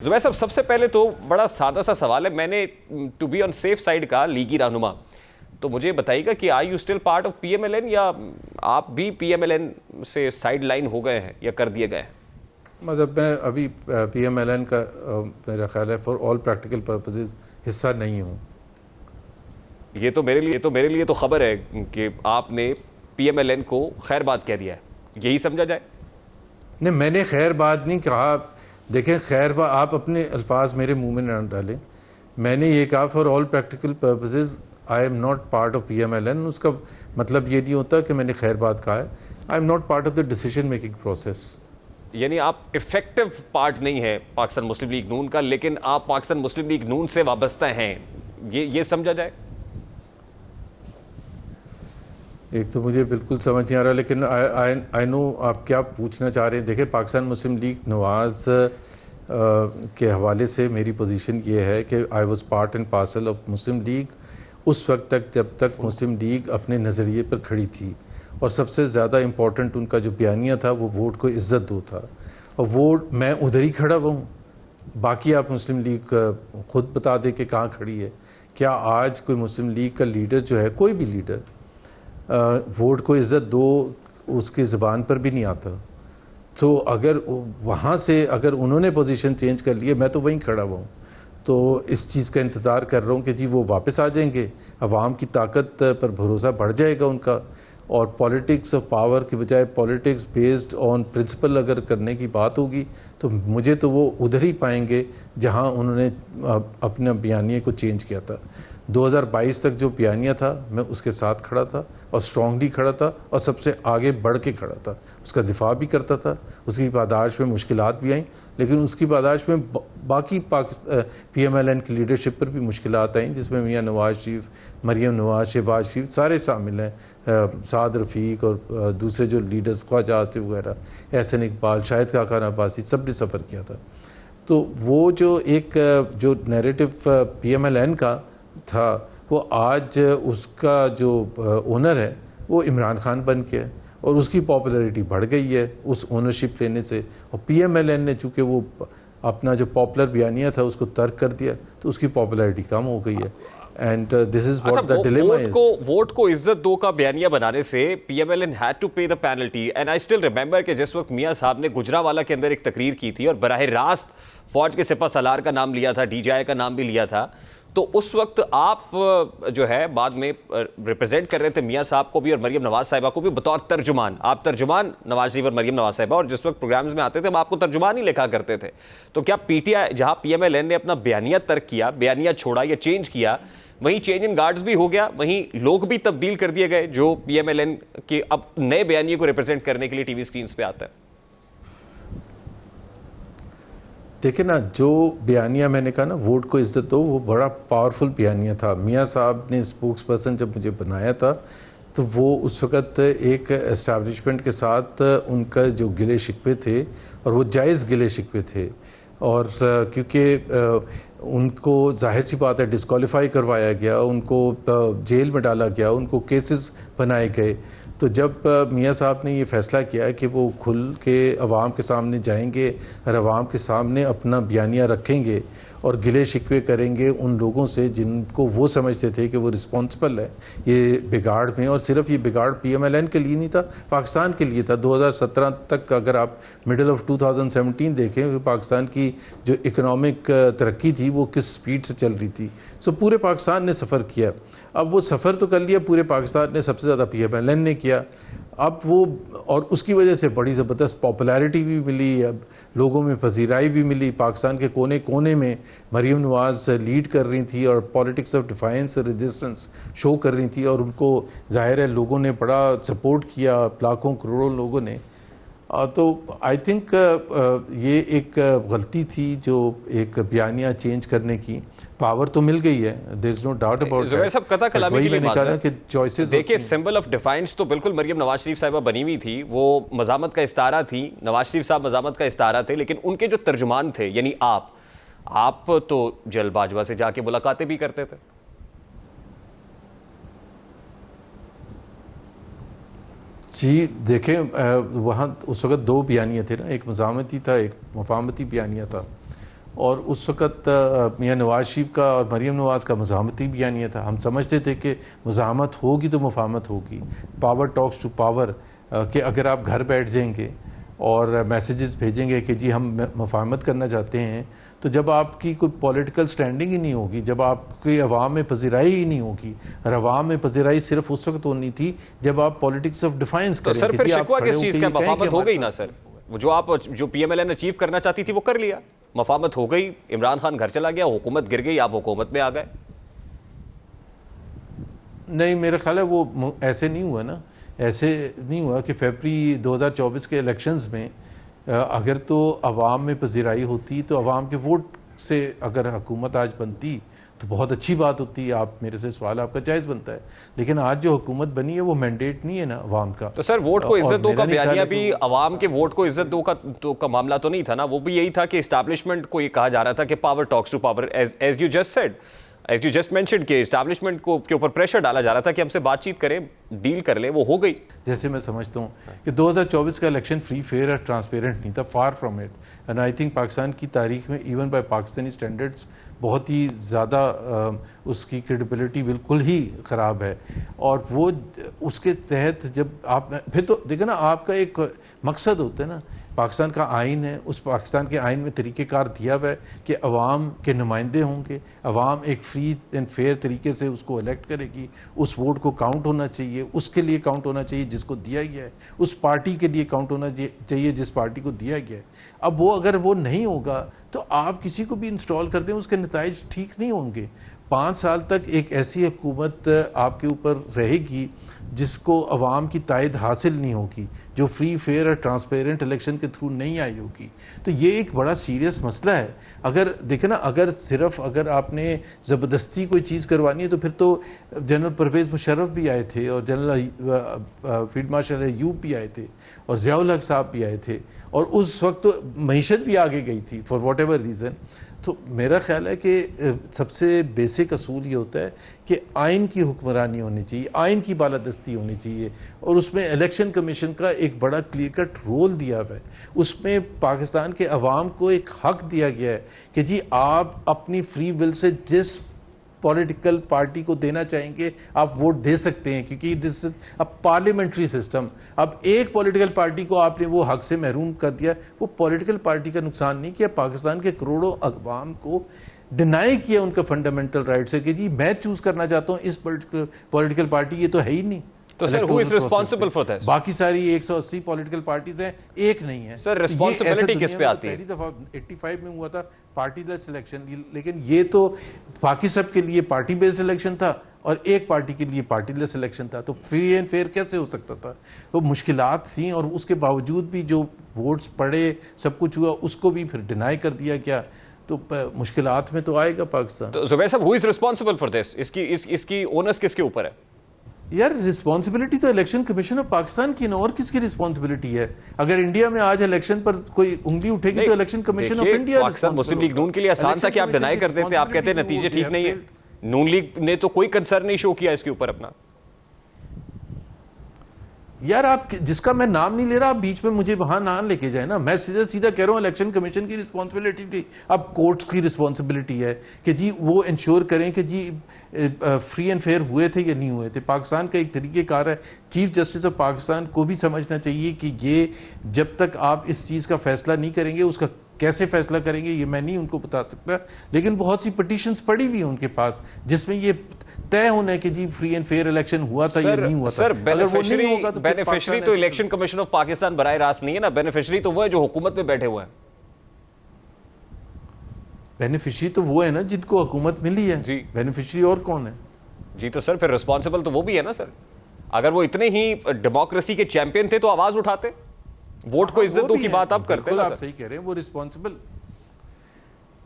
زبیر صاحب، سب سے پہلے تو بڑا سادہ سا سوال ہے. میں نے to be on safe side کا لیگی رہنما، تو مجھے بتائیے گا کہ are you still part of P M L N, یا آپ بھی پی ایم ایل این سے سائڈ لائن ہو گئے ہیں یا کر دیے گئے ہیں؟ مطلب میں ابھی پی ایم ایل این کا میرا خیال ہے فار آل پریکٹیکل پرپزز حصہ نہیں ہوں. یہ تو میرے لیے تو خبر ہے کہ آپ نے پی ایم ایل این کو خیر بات کہہ دیا ہے، یہی سمجھا جائے؟ نہیں، میں نے خیر بات نہیں کہا. دیکھیں، خیر بات آپ اپنے الفاظ میرے منہ میں نہ ڈالیں. میں نے یہ کہا for all practical purposes I am not part of P M L N. اس کا مطلب یہ نہیں ہوتا کہ میں نے خیر بات کہا ہے. آئی am not part of the decision making process. یعنی آپ افیکٹو پارٹ نہیں ہے پاکستان مسلم لیگ نون کا، لیکن آپ پاکستان مسلم لیگ نون سے وابستہ ہیں، یہ سمجھا جائے؟ ایک تو مجھے بالکل سمجھ نہیں آ رہا، لیکن آئی نو آپ کیا پوچھنا چاہ رہے ہیں. دیکھیں، پاکستان مسلم لیگ نواز کے حوالے سے میری پوزیشن یہ ہے کہ I was part and parcel of Muslim League اس وقت تک جب تک مسلم لیگ اپنے نظریے پر کھڑی تھی. اور سب سے زیادہ امپورٹنٹ ان کا جو بیانیہ تھا وہ ووٹ کو عزت دو تھا، اور ووٹ میں ادھر ہی کھڑا ہوا ہوں. باقی آپ مسلم لیگ خود بتا دیں کہ کہاں کھڑی ہے. کیا آج کوئی مسلم لیگ کا لیڈر جو ہے، کوئی بھی لیڈر، ووٹ کو عزت دو اس کی زبان پر بھی نہیں آتا؟ تو اگر وہاں سے اگر انہوں نے پوزیشن چینج کر لی ہے، میں تو وہیں کھڑا ہوا ہوں. تو اس چیز کا انتظار کر رہا ہوں کہ جی وہ واپس آ جائیں گے. عوام کی طاقت پر بھروسہ بڑھ جائے گا ان کا، اور پولیٹکس آف پاور کے بجائے پولیٹکس بیسڈ آن پرنسپل اگر کرنے کی بات ہوگی تو مجھے تو وہ ادھر ہی پائیں گے جہاں انہوں نے اپنے بیانیے کو چینج کیا تھا. 2022 تک جو بیانیہ تھا میں اس کے ساتھ کھڑا تھا، اور اسٹرانگلی کھڑا تھا، اور سب سے آگے بڑھ کے کھڑا تھا. اس کا دفاع بھی کرتا تھا. اس کی پاداش میں مشکلات بھی آئیں، لیکن اس کی پاداش میں باقی پی ایم ایل این کی لیڈرشپ پر بھی مشکلات آئیں، جس میں میاں نواز شریف، مریم نواز، شہباز شریف سارے شامل ہیں، سعد رفیق اور دوسرے جو لیڈرز، خواجہ آصف وغیرہ، احسن اقبال، شاہد خاقان عباسی، سب نے سفر کیا تھا. تو وہ جو ایک جو narrative P M L N کا تھا، وہ آج اس کا جو اونر ہے وہ عمران خان بن کے ہے، اور اس کی پاپولیرٹی بڑھ گئی ہے اس اونرشپ لینے سے. اور پی ایم ایل این نے چونکہ وہ اپنا جو پاپولر بیانیہ تھا اس کو ترک کر دیا، تو اس کی پاپولیرٹی کم ہو گئی ہے. And this is what the dilemma is. Vote کو عزت دو کا بیانیہ بنانے سے P M L N head to pay the penalty. And I still remember کہ جس وقت میاں صاحب نے گجرانوالہ کے اندر ایک تقریر کی تھی اور براہ راست فوج کے سپہ سالار کا نام لیا تھا، ڈی جی آئی کا نام بھی لیا تھا، تو اس وقت آپ جو ہے بعد میں ریپرزینٹ کر رہے تھے میاں صاحب کو بھی اور مریم نواز صاحبہ کو بھی بطور ترجمان. آپ ترجمان نواز شریف اور مریم نواز صاحبہ، اور جس وقت پروگرامز میں آتے تھے ہم آپ کو ترجمان ہی لکھا کرتے تھے. تو کیا پی ٹی آئی جہاں پی ایم ایل این نے اپنا بیانیہ ترک کیا، بیانیہ چھوڑا یا چینج کیا، وہیں چینج ان گارڈز بھی ہو گیا، وہیں لوگ بھی تبدیل کر دیے گئے جو پی ایم ایل این کے اب نئے بیانیے کو ریپرزینٹ کرنے کے لیے ٹی وی اسکرینز پہ آتا ہے؟ دیکھیں نا، جو بیانیہ میں نے کہا نا ووٹ کو عزت دو، وہ بڑا پاورفل بیانیہ تھا. میاں صاحب نے اسپوکس پرسن جب مجھے بنایا تھا تو وہ اس وقت ایک اسٹیبلشمنٹ کے ساتھ ان کا جو گلے شکوے تھے، اور وہ جائز گلے شکوے تھے، اور کیونکہ ان کو ظاہر سی بات ہے ڈسکوالیفائی کروایا گیا، ان کو جیل میں ڈالا گیا، ان کو کیسز بنائے گئے. تو جب میاں صاحب نے یہ فیصلہ کیا کہ وہ کھل کے عوام کے سامنے جائیں گے اور عوام کے سامنے اپنا بیانیہ رکھیں گے اور گلے شکوے کریں گے ان لوگوں سے جن کو وہ سمجھتے تھے کہ وہ رسپانسبل ہے یہ بگاڑ میں، اور صرف یہ بگاڑ پی ایم ایل این کے لیے نہیں تھا، پاکستان کے لیے تھا. 2017 تک اگر آپ مڈل آف 2017 دیکھیں، پاکستان کی جو اکنامک ترقی تھی وہ کس سپیڈ سے چل رہی تھی. سو پورے پاکستان نے سفر کیا. اب وہ سفر تو کر لیا پورے پاکستان نے، سب سے زیادہ پی ایم ایل این نے کیا. اب وہ، اور اس کی وجہ سے بڑی زبردست پاپولیرٹی بھی ملی، اب لوگوں میں پذیرائی بھی ملی. پاکستان کے کونے کونے میں مریم نواز لیڈ کر رہی تھی اور پولیٹکس آف ڈیفائنس ریزسٹنس شو کر رہی تھی، اور ان کو ظاہر ہے لوگوں نے بڑا سپورٹ کیا، لاکھوں کروڑوں لوگوں نے. تو آئی تھنک یہ ایک غلطی تھی جو ایک بیانیہ چینج کرنے کی. پاور تو مل گئی ہے، دیر از نو ڈاؤٹ اباؤٹ. زبیر صاحب قطع کلامی کے لیے معذرت، کہ چوائسز دیکھیے سمبل آف ڈیفائنس تو بالکل مریم نواز شریف صاحبہ بنی ہوئی تھی، وہ مزاحمت کا استعارہ تھی، نواز شریف صاحب مزاحمت کا استعارہ تھے، لیکن ان کے جو ترجمان تھے یعنی آپ تو جل باجوہ سے جا کے ملاقاتیں بھی کرتے تھے. جی دیکھیں، وہاں اس وقت دو بیانیہ تھے نا، ایک مزاحمتی تھا، ایک مفاہمتی بیانیہ تھا. اور اس وقت میاں نواز شریف کا اور مریم نواز کا مزاحمتی بیانیہ تھا. ہم سمجھتے تھے کہ مزاحمت ہوگی تو مفاہمت ہوگی, پاور ٹاکس ٹو پاور, کہ اگر آپ گھر بیٹھ جائیں گے اور میسیجز بھیجیں گے کہ جی ہم مفاہمت کرنا چاہتے ہیں, تو جب آپ کی کوئی پولیٹیکل سٹینڈنگ ہی نہیں ہوگی, جب آپ کی عوام میں پذیرائی ہی نہیں ہوگی, اور عوام میں پذیرائی صرف اس وقت ہونی تھی جب آپ پالیٹکس آف ڈیفائنس تو کریں. سر پھر شکوہ کس چیز کا؟ مفاہمت ہو گئی نا سر, جو P M L N achieve کرنا چاہتی تھی وہ کر لیا, مفاہمت ہو گئی, عمران خان گھر چلا گیا, حکومت گر گئی, آپ حکومت میں آ گئے. نہیں, میرا خیال ہے وہ ایسے نہیں ہوا نا, ایسے نہیں ہوا کہ فیبری 2024 کے الیکشنز میں اگر تو عوام میں پذیرائی ہوتی تو عوام کے ووٹ سے اگر حکومت آج بنتی تو بہت اچھی بات ہوتی. آپ میرے سے سوال آپ کا جائز بنتا ہے, لیکن آج جو حکومت بنی ہے وہ مینڈیٹ نہیں ہے نا عوام کا. تو سر ووٹ کو عزت دو کا بیانیہ بھی عوام کے ووٹ کو عزت دو کا معاملہ تو نہیں تھا نا, وہ بھی یہی تھا کہ اسٹیبلشمنٹ کو یہ کہا جا رہا تھا کہ power talks to power, as you just said, as you just mentioned, کہ اسٹیبلشمنٹ کو کے اوپر پریشر ڈالا جا رہا تھا کہ ہم سے بات چیت کریں, ڈیل کر لیں, وہ ہو گئی. جیسے میں سمجھتا ہوں کہ 2024 کا الیکشن فری فیئر اور ٹرانسپیرنٹ نہیں تھا, for from it. And I think Pakistan کی تاریخ میں ایون بائی پاکستانی اسٹینڈرڈس بہت ہی زیادہ اس کی کریڈیبلٹی بالکل ہی خراب ہے. اور وہ اس کے تحت جب آپ پھر تو دیکھیں نا, آپ کا ایک مقصد ہوتا ہے نا, پاکستان کا آئین ہے, اس پاکستان کے آئین میں طریقہ کار دیا ہوا ہے کہ عوام کے نمائندے ہوں گے, عوام ایک فری اینڈ فیئر طریقے سے اس کو الیکٹ کرے گی, اس ووٹ کو کاؤنٹ ہونا چاہیے, اس کے لیے کاؤنٹ ہونا چاہیے جس کو دیا گیا ہے, اس پارٹی کے لیے کاؤنٹ ہونا چاہیے جس پارٹی کو دیا گیا ہے. اب وہ اگر وہ نہیں ہوگا تو آپ کسی کو بھی انسٹال کر دیں, اس کے نتائج ٹھیک نہیں ہوں گے. 5 سال تک ایک ایسی حکومت آپ کے اوپر رہے گی جس کو عوام کی تائید حاصل نہیں ہوگی, جو فری فیئر اور ٹرانسپیرنٹ الیکشن کے تھرو نہیں آئی ہوگی. تو یہ ایک بڑا سیریس مسئلہ ہے. اگر دیکھیں نا, اگر آپ نے زبردستی کوئی چیز کروانی ہے تو پھر تو جنرل پرویز مشرف بھی آئے تھے, اور جنرل فیلڈ مارشل ایوب بھی آئے تھے, اور ضیاء الحق صاحب بھی آئے تھے, اور اس وقت تو معیشت بھی آگے گئی تھی فار واٹ ایور ریزن. تو میرا خیال ہے کہ سب سے بیسک اصول یہ ہوتا ہے کہ آئین کی حکمرانی ہونی چاہیے, آئین کی بالادستی ہونی چاہیے, اور اس میں الیکشن کمیشن کا ایک بڑا کلیئر کٹ رول دیا ہوا ہے. اس میں پاکستان کے عوام کو ایک حق دیا گیا ہے کہ جی آپ اپنی فری ول سے جس پولیٹیکل پارٹی کو دینا چاہیں گے آپ ووٹ دے سکتے ہیں, کیونکہ دس از اے پارلیمنٹری سسٹم. اب ایک پولیٹیکل پارٹی کو آپ نے وہ حق سے محروم کر دیا, وہ پولیٹیکل پارٹی کا نقصان نہیں کیا, پاکستان کے کروڑوں عوام کو ڈینائی کیا ان کا فنڈامنٹل رائٹ سے کہ جی میں چوز کرنا چاہتا ہوں اس پولیٹیکل پارٹی, یہ تو ہے ہی نہیں. تو سر who is responsible for this? باقی ساری 180 پولیٹیکل پارٹیز ہیں, ایک نہیں ہے. سر ریسپانسبلٹی کس پہ آتی ہے؟ پہلی دفعہ 85 میں ہوا تھا پارٹی لیس الیکشن, لیکن یہ تو باقی سب کے لیے پارٹی بیسڈ الیکشن تھا اور ایک پارٹی کے لیے پارٹی لیس الیکشن تھا. تو فری اینڈ فیئر کیسے ہو سکتا تھا؟ تو مشکلات تھیں, اور اس کے باوجود بھی جو ووٹس پڑے سب کچھ ہوا, اس کو بھی پھر ڈینائی کر دیا گیا. تو مشکلات میں تو آئے گا پاکستان. تو زبیر صاحب who is responsible for this? اس کی اونس کس کے اوپر ہے؟ یار رسپانسبلٹی تو الیکشن کمیشن آف پاکستان کی نا, اور کس کی رسپانسبلٹی ہے؟ اگر انڈیا میں آج الیکشن پر کوئی انگلی اٹھے گی تو Election Commission of India. Pakistan Muslim League نون کے لیے آسان تھا کہ آپ ڈینائی کر دیتے, آپ کہتے ہیں نتیجے ٹھیک نہیں ہے. نون لیگ نے تو کوئی کنسرن نہیں شو کیا اس کے اوپر اپنا. یار آپ جس کا میں نام نہیں لے رہا, آپ بیچ میں مجھے وہاں نام لے کے جائیں نا. میں سیدھا کہہ رہا ہوں الیکشن کمیشن کی رسپانسبلٹی تھی, اب کورٹس کی رسپانسبلٹی ہے کہ جی وہ انشور کریں کہ جی فری اینڈ فیئر ہوئے تھے یا نہیں ہوئے تھے. پاکستان کا ایک طریقہ کار ہے, چیف جسٹس آف پاکستان کو بھی سمجھنا چاہیے کہ یہ جب تک آپ اس چیز کا فیصلہ نہیں کریں گے, اس کا کیسے فیصلہ کریں گے یہ میں نہیں ان کو بتا سکتا, لیکن بہت سی پٹیشنز پڑی ہوئی ہیں ان کے پاس جس میں یہ طے ہونا ہے کہ جی فری اینڈ فیئر الیکشن ہوا تھا یا نہیں ہوا تھا. سر بینیفیشری تو الیکشن کمیشن آف پاکستان براہ راست نہیں ہے نا, بینیفیشری تو وہ ہے جو حکومت میں بیٹھے ہوئے ہیں. بینیفیشری تو وہ ہے نا جن کو حکومت ملی ہے. جی بینیفیشری اور کون ہے؟ جی تو سر پھر رسپانسبل تو وہ بھی ہے نا سر. اگر وہ اتنے ہی ڈیموکریسی کے چیمپئن تھے تو آواز اٹھاتے, ووٹ کو عزت دو کی بات آپ کرتے ہیں. آپ صحیح کہہ رہے ہیں, وہ رسپانسبل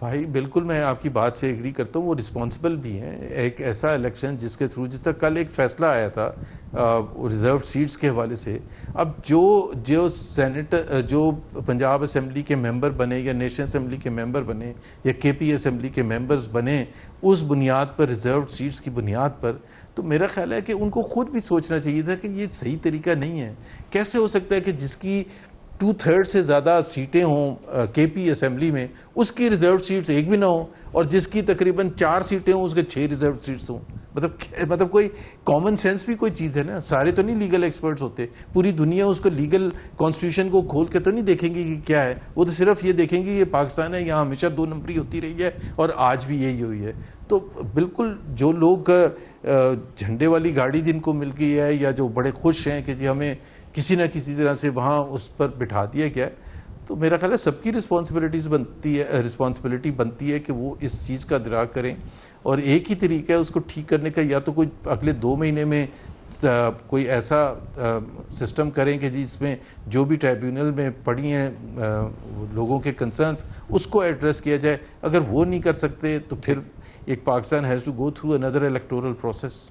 بھائی, بالکل میں آپ کی بات سے ایگری کرتا ہوں, وہ رسپانسبل بھی ہیں. ایک ایسا الیکشن جس کے تھرو, جس طرح کل ایک فیصلہ آیا تھا ریزرو سیٹس کے حوالے سے, اب جو سینیٹر جو پنجاب اسمبلی کے ممبر بنے یا نیشنل اسمبلی کے ممبر بنے یا کے پی اسمبلی کے ممبرز بنے اس بنیاد پر, ریزرو سیٹس کی بنیاد پر, تو میرا خیال ہے کہ ان کو خود بھی سوچنا چاہیے تھا کہ یہ صحیح طریقہ نہیں ہے. کیسے ہو سکتا ہے کہ جس کی 2/3 سے زیادہ سیٹیں ہوں کے پی اسمبلی میں، اس کی ریزرو سیٹس ایک بھی نہ ہوں، اور جس کی تقریباً 4 سیٹیں ہوں اس کے 6 ریزرو سیٹس ہوں. مطلب کوئی کامن سینس بھی کوئی چیز ہے نا. سارے تو نہیں لیگل ایکسپرٹس ہوتے، پوری دنیا اس کو لیگل کانسٹیٹیوشن کو کھول کے تو نہیں دیکھیں گی کہ کیا ہے. وہ تو صرف یہ دیکھیں گی یہ پاکستان ہے، یہاں ہمیشہ 2 نمبری ہوتی رہی ہے اور آج بھی یہی ہوئی ہے. تو بالکل جو لوگ جھنڈے والی گاڑی جن کو مل گئی ہے، یا جو بڑے خوش ہیں کہ جی ہمیں کسی نہ کسی طرح سے وہاں اس پر بٹھا دیا گیا ہے، تو میرا خیال ہے سب کی رسپانسبلٹی بنتی ہے کہ وہ اس چیز کا ادراک کریں. اور ایک ہی طریقہ ہے اس کو ٹھیک کرنے کا، یا تو کوئی اگلے 2 مہینے میں کوئی ایسا سسٹم کریں کہ جی اس میں جو بھی ٹریبیونل میں پڑی ہیں لوگوں کے کنسرنس اس کو ایڈریس کیا جائے. اگر وہ نہیں کر سکتے تو پھر ایک Pakistan has to go through another electoral process.